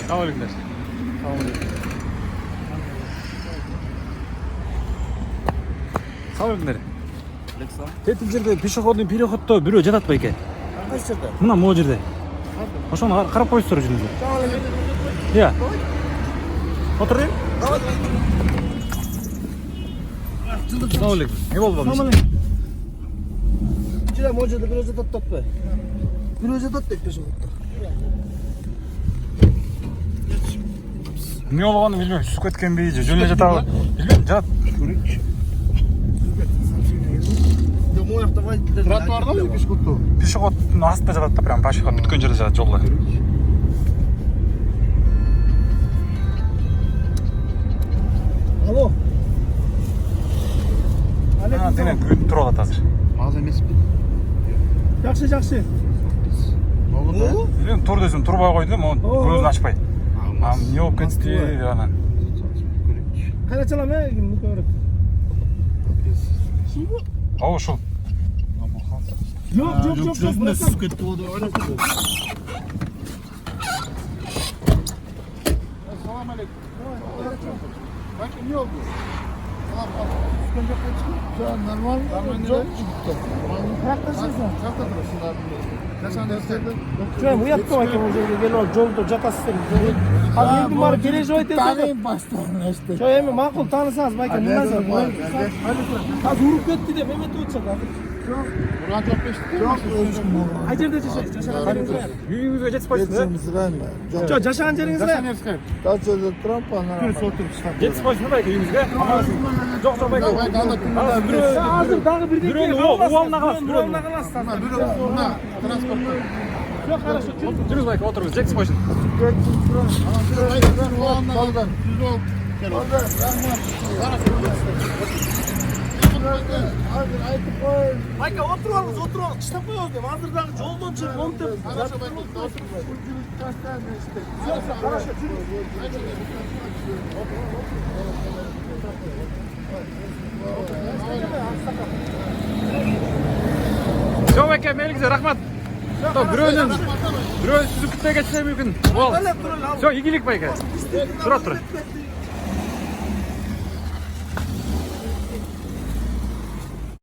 Sağ olun. Sağ olun. Sağ olun. Тетип жерде пешеходный переходдо бирөө жатат байке. Кайсы жерде? Мына могу жерде. Ошону карап коюңуздар өзүңүздөр. Иә. Отурайын. Сау алейкум. Не болду бабам? Жила могу жерде бирөө жатат атпайбы? Бирөө жатат деп пешеходдо. Не болгонун билбейм. Түсүп кеткенби же жөн эле жатабы? Билбейм. Жатат. Тротуарда мı пешеходдо? Пешеходдун астында жатат да, прям пешеход бүткөн жерде жатат жолдо. Алло. Дене бүгүн туруп атат азыр. Аз эмеспи? Жакшы, жакшы. Болду? Билбейм, тур десем турбай койду, могу көзүн ачпай. Не болуп кетти анан. Карачалам ким көрөт? Шулбу? Оо, ушул. Yok. Gözüne süs etti o da öyle. Selam aleyküm. Bakın ne oldu? Sıkıntı yok. Normal. Çok çıktı. Yaklaşırsın. Çok da durursun abi. Kaçan derslerde? Şöyle bu yaptı bakayım hocam. Gel ol. Jolda catasın. Abi yedim var. Geleceği oydu. Tanıyım başlarına işte. Şöyle mi? Makul tanısanız bakayım. Bundan sonra. Ha vurup gitti de Mehmet uçacak abi. Buran çok peşti. Çok özgün bu. Hayırdır yaşayın. Үйүңүзгө жетип койсуңуз э? Жо, жашаган жериңиз кайер? Дачада турам панара. Жетип койсуңуз байке үйүңүзгө? Жок, жок байке. Азыр дагы бирдеке. Бирөөнү убалына каласыз, бирөөнү. Бирөө транспортто. Жок, хорошо. Жүрүңүз байке, отуруңуз, жетип койсун. Ayka oturup alınız. Kışlap koyuyoruz diyeyim. Hazır daha yoldan çık. Onu da... Жок байке, мейлиңиз рахмат. Бирөөнүн сүзүктө кетсе мүмкүн. Всё, ийгилик байке. Тура.